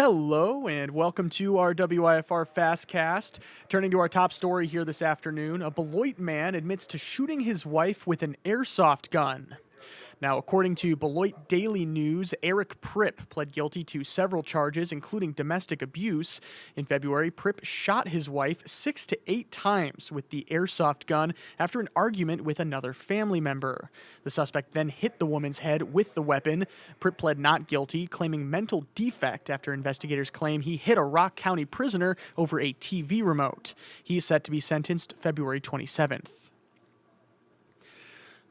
Hello and welcome to our WIFR FastCast. Turning to our top story here this afternoon, a Beloit man admits to shooting his wife with an airsoft gun. Now, according to Beloit Daily News, Eric Pripp pled guilty to several charges, including domestic abuse. In February, Pripp shot his wife 6 to 8 times with the airsoft gun after an argument with another family member. The suspect then hit the woman's head with the weapon. Pripp pled not guilty, claiming mental defect after investigators claim he hit a Rock County prisoner over a TV remote. He is set to be sentenced February 27th.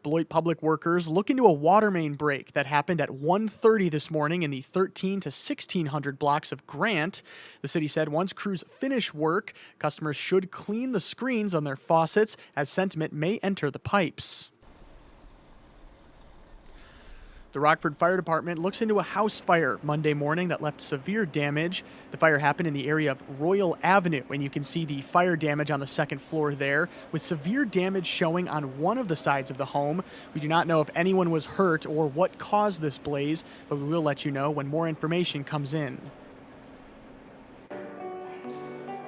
Beloit public workers look into a water main break that happened at 1:30 this morning in the 13 to 1600 blocks of Grant. The city said once crews finish work, customers should clean the screens on their faucets as sediment may enter the pipes. The Rockford Fire Department looks into a house fire Monday morning that left severe damage. The fire happened in the area of Royal Avenue, and you can see the fire damage on the second floor there, with severe damage showing on one of the sides of the home. We do not know if anyone was hurt or what caused this blaze, but we will let you know when more information comes in.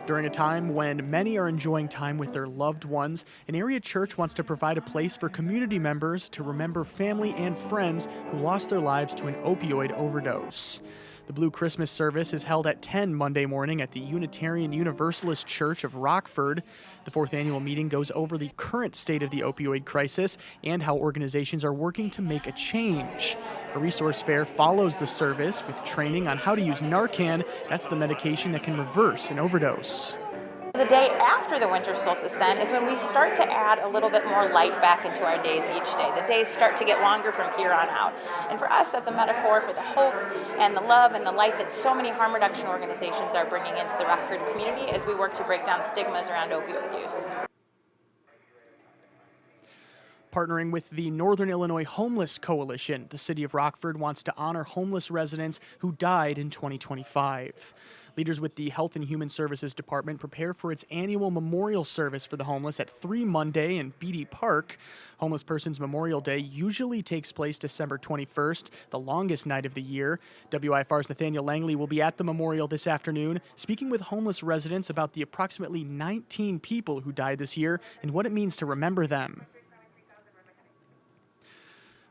During a time when many are enjoying time with their loved ones, an area church wants to provide a place for community members to remember family and friends who lost their lives to an opioid overdose. The Blue Christmas service is held at 10 Monday morning at the Unitarian Universalist Church of Rockford. The fourth annual meeting goes over the current state of the opioid crisis and how organizations are working to make a change. A resource fair follows the service with training on how to use Narcan. That's the medication that can reverse an overdose. The day after the winter solstice then is when we start to add a little bit more light back into our days each day. The days start to get longer from here on out. And for us, that's a metaphor for the hope and the love and the light that so many harm reduction organizations are bringing into the Rockford community as we work to break down stigmas around opioid use. Partnering with the Northern Illinois Homeless Coalition, the city of Rockford wants to honor homeless residents who died in 2025. Leaders with the Health and Human Services Department prepare for its annual memorial service for the homeless at 3 Monday in Beatty Park. Homeless Persons Memorial Day usually takes place December 21st, the longest night of the year. WIFR's Nathaniel Langley will be at the memorial this afternoon, speaking with homeless residents about the approximately 19 people who died this year and what it means to remember them.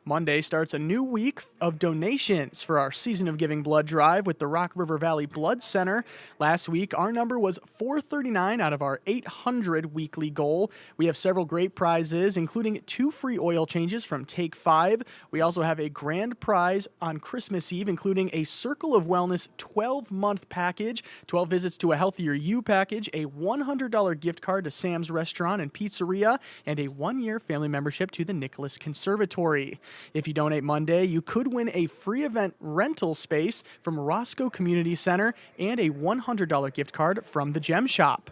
Monday starts a new week of donations for our Season of Giving Blood Drive with the Rock River Valley Blood Center. Last week, our number was 439 out of our 800 weekly goal. We have several great prizes, including 2 free oil changes from Take 5. We also have a grand prize on Christmas Eve, including a Circle of Wellness 12-month package, 12 visits to a Healthier You package, a $100 gift card to Sam's Restaurant and Pizzeria, and a 1-year family membership to the Nicholas Conservatory. If you donate Monday, you could win a free event rental space from Roscoe Community Center and a $100 gift card from the Gem Shop.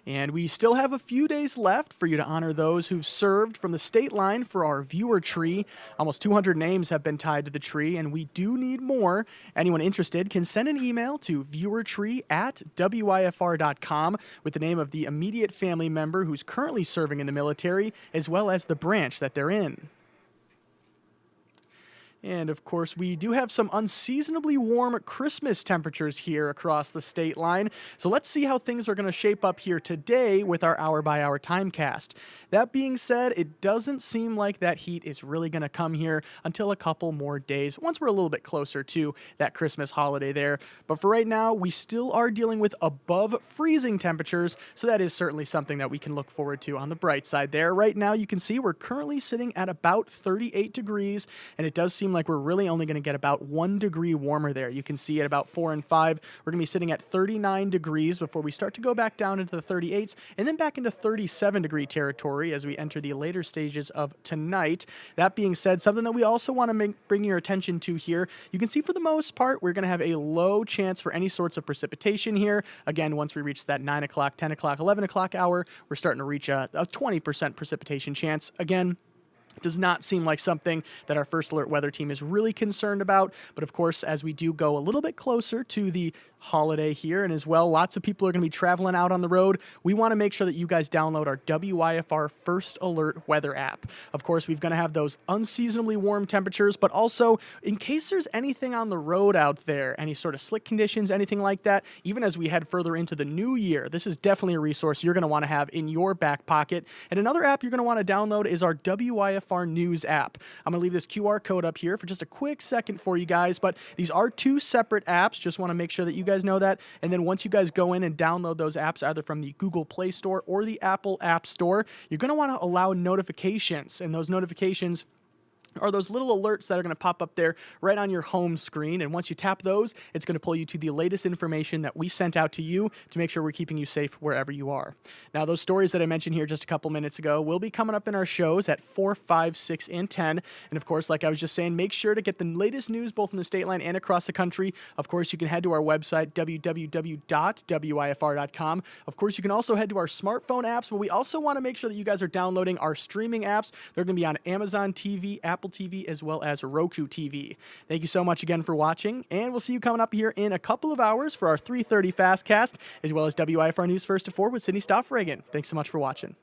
And we still have a few days left for you to honor those who've served from the state line for our viewer tree. Almost 200 names have been tied to the tree, and we do need more. Anyone interested can send an email to viewertree@wifr.com with the name of the immediate family member who's currently serving in the military, as well as the branch that they're in. And, of course, we do have some unseasonably warm Christmas temperatures here across the state line. So let's see how things are going to shape up here today with our hour-by-hour timecast. That being said, it doesn't seem like that heat is really going to come here until a couple more days, once we're a little bit closer to that Christmas holiday there. But for right now, we still are dealing with above freezing temperatures, so that is certainly something that we can look forward to on the bright side there. Right now, you can see we're currently sitting at about 38 degrees, and it does seem like we're really only going to get about 1 degree warmer there. You can see at about 4 and 5, we're going to be sitting at 39 degrees before we start to go back down into the 38s and then back into 37 degree territory as we enter the later stages of tonight. That being said, something that we also want to bring your attention to here, you can see for the most part, we're going to have a low chance for any sorts of precipitation here. Again, once we reach that 9 o'clock, 10 o'clock, 11 o'clock hour, we're starting to reach a 20% precipitation chance. Again, Does not seem like something that our First Alert weather team is really concerned about. But of course, as we do go a little bit closer to the holiday here, and as well, lots of people are going to be traveling out on the road, we want to make sure that you guys download our WIFR First Alert weather app. Of course, we're going to have those unseasonably warm temperatures, but also in case there's anything on the road out there, any sort of slick conditions, anything like that, even as we head further into the new year, this is definitely a resource you're going to want to have in your back pocket. And another app you're going to want to download is our WIFR News app. I'm going to leave this QR code up here for just a quick second for you guys, but these are two separate apps. Just want to make sure that you guys know that. And then once you guys go in and download those apps, either from the Google Play Store or the Apple App Store, you're going to want to allow notifications, and those notifications are those little alerts that are going to pop up there right on your home screen. And once you tap those, it's going to pull you to the latest information that we sent out to you to make sure we're keeping you safe wherever you are. Now, those stories that I mentioned here just a couple minutes ago will be coming up in our shows at 4, 5, 6, and 10. And of course, like I was just saying, make sure to get the latest news both in the state line and across the country. Of course, you can head to our website, www.wifr.com. Of course, you can also head to our smartphone apps, but we also want to make sure that you guys are downloading our streaming apps. They're going to be on Amazon TV, Apple TV, as well as Roku TV. Thank you so much again for watching, and we'll see you coming up here in a couple of hours for our 3:30 FastCast, as well as WIFR News First to 4 with Sydney Stoffregan. Thanks so much for watching.